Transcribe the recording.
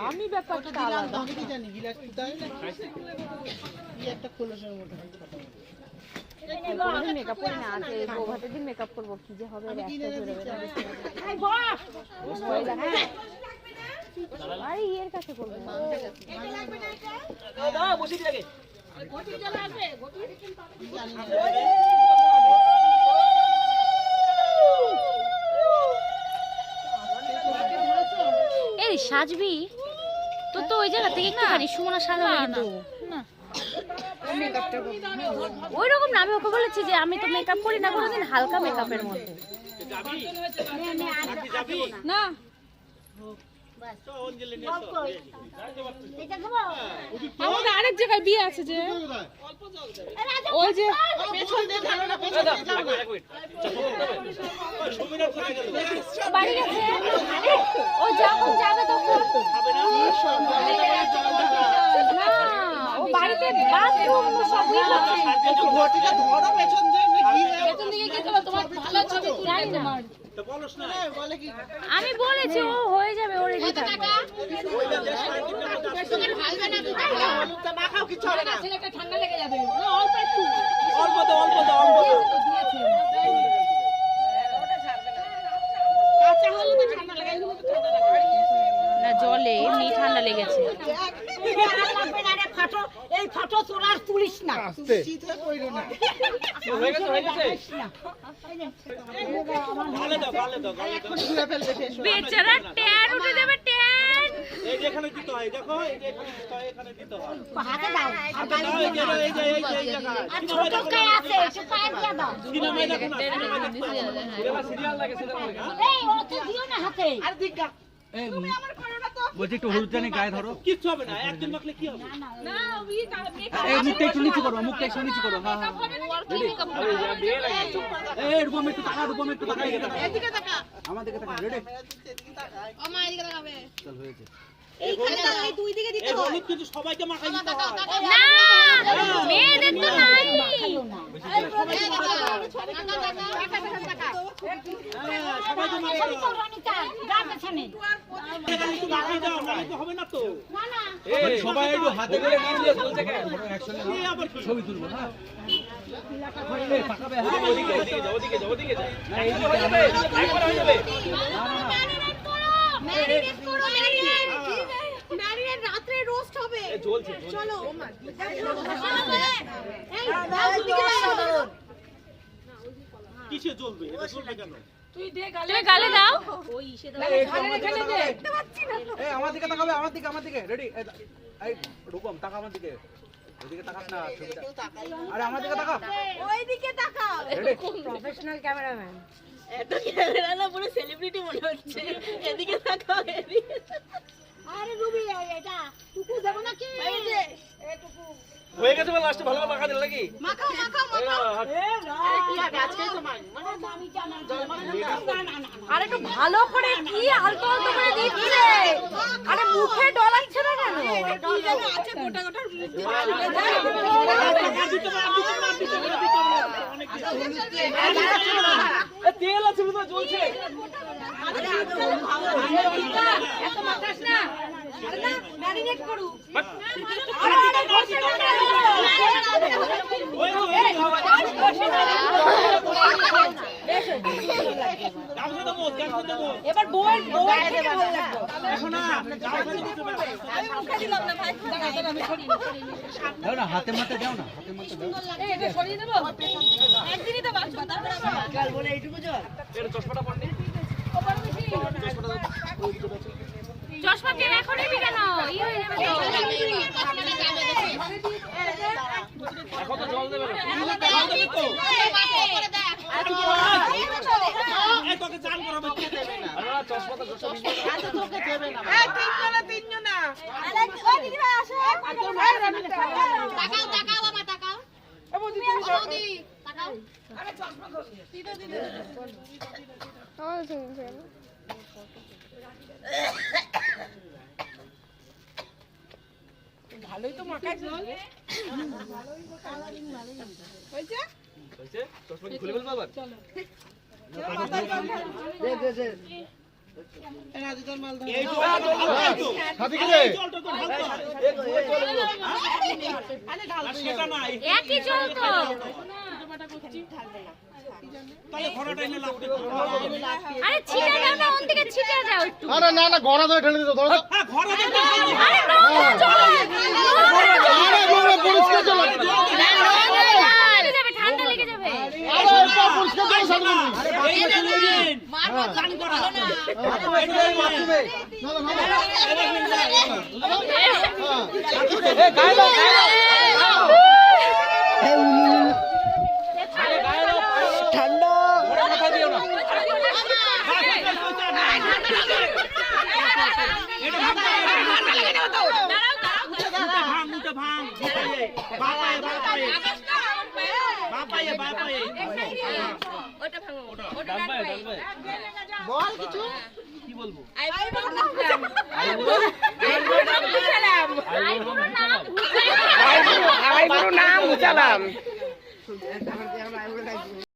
আমি ব্যাপারটা মেকআপ করি না, আজ বৌভাতের দিন মেকআপ করবো, কি যে হবে আরে ইয়ের কাছে করবো। এই সাজবি তো তো ওই জায়গা থেকে একটুখানি সুমনা সাজাবে কিন্তু ওই রকম না। আমি ওকে বলেছি যে আমি তো মেকআপ করি না কোনোদিন, হালকা মেকআপের মধ্যে না। আমাদের আরেক জায়গায় বিয়ে আছে যে ওই যে বাড়ি গেছে, ও যখন যাবে তখন না, ও বাড়িতে আমি বলেছি ও হয়ে যাবে, ওর রেডি থাকবে। ঠান্ডা লেগে যাবে না, জলে এমনি ঠান্ডা লেগেছে। এই ফটো তোলার তুলিস না, বেচারা ট্যান উঠে যাবে, ট্যান এই যে এখানে দিতে হয়, দেখো এই যে এখানে দিতে হয়, হাতে দাও আর গালে দাও, এই যে আর ছোট কাই আছে একটু পায়ে দিয়ে দাও, সিনেমায় দেখো না, সিরিয়াল লাগে সেটা লাগে। এই ও তো দিও না হাতে আর দিগা, তুমি আমার করো না তো, বলছি একটু হলুদ জানি গায়ে ধরো, কিছু হবে না, একদিন মাখলে কি হবে না, ওই এই মুখটা একটু নিচু করো, মুখটা একটু নিচু করো, হ্যাঁ হ্যাঁ এই রূপম একটু তাকা, রূপম একটু তাকা, এদিকে তাকা, আমার দিকে তাকা, রেডি ও মা এদিকে তাকাবে, চল হয়েছে এইখানে তাকাই, দুই দিকে দিতে হয়, এই হলুদ কিন্তু সবাইকে মাখাই দিতে হয় না, মেয়েদের তো নাই, সবাইকে রনিতা গাবে ছানে মাখাই দাও, না তো হবে না তো, না না এই সবাই একটু হাতে করে নিয়ে চলছে কেন, অ্যাকশনে ছবি তুলবো না, এই পাকাবে, হ্যাঁ ওদিকে যাও, ওদিকে যাও, ওদিকে যাও, না এইদিকে যাবে, একবার হয়ে যাবে, না না ম্যারিনেট করো, ম্যারিনেট রাতে রোস্ট হবে, চলছে চলো এই কিসে জ্বলবে, এটা জ্বলবে কেন, তুই দে গালে দাও, ওই ইসে দাও, এখানে দে, দেখতে পাচ্ছি না, এই আমার দিকে তাকাবে, আমার দিকে রেডি, এই রূপম তাকা আমার দিকে, ওইদিকে তাকাস না, ছবিটা আরে আমার দিকে তাকা, ওইদিকে তাকাও, প্রফেশনাল ক্যামেরাম্যান, এত ক্যামেরা না পুরো সেলিব্রিটি মনে হচ্ছে, এদিকে তাকাও, এদিকে, আরে রুবি এটা টুকু দেব নাকি, এই যে এই টুকু হয়ে গেছে, লাস্টে ভালো মাখা দিল নাকি, মাখাও এ আরে কি হবে আজকেই তো মানে আমি জানা আরে একটু ভালো করে কি আলতো করে দিচ্ছে, আরে মুখে ডলাচ্ছে না কেন, কি জানো আছে গোটা গোটা তেল আছে তো জ্বলছে, এত মাথাস না, আরে না ম্যারিনেট করু, এবার বউয়ের থেকে ভালো লাগবে, এখন না আপনি আমি মুখে দিলাম না ভাই, দাও না হাতে মাতে দাও না, হাতে মাতে দাও, এই এটা সরিয়ে দেব, একদিনই তো বাঁচবো, তারপর কাল বলে এইটুকু জল, এর চশমাটা পড়নি, ওপর বেশি চশমা কেন এখন নিবি কেন, ই হয়ে যাবে তো, এখন তো জল দেবে না, জল দেবে তো, করে দেখ এই তোকে চান করাবে, কে দেবে না, আরে চশমা তো আজ তোকে দেবে না, এই তিনজন না, আরে ওই দিদি ভাই আসো, তাকাও বাবা তাকাও, এ বৌদি তুমি তাকাও, আরে চশমা খোল, দিদা ভালোই তো মাখাইছ, হয়েছে চশমা কি খুলে ফেলবো আবার, চলো এই জলটা তো সাথী কি রে? এই জলটা তো ঢালতে হয়। আর সেটা না একই জল তো। তাহলে ঘোড়াটা এনে লাফতে আরে ছিটা দাও না, ওন থেকে ছিটা দাও একটু। আরে না না গড়া ধরে ঠেলে দিত ধরো। হ্যাঁ ঘোড়া দেখতে আরে নোংরা জল। আরে নোংরা পরিষ্কার জল। লেগে যাবে, ঠান্ডা লেগে যাবে। আরে এটা পরিষ্কার জল সামনে। এই দেখেন মারবো জানি করা না। ঠান্ডা ঘোড়া মাথা দিও না এটা ভাঙ বাপায়ে ওটা ভাঙো, ওটা বল কিছু কি বলবো আইবুড়ো নাম ঘুচালাম।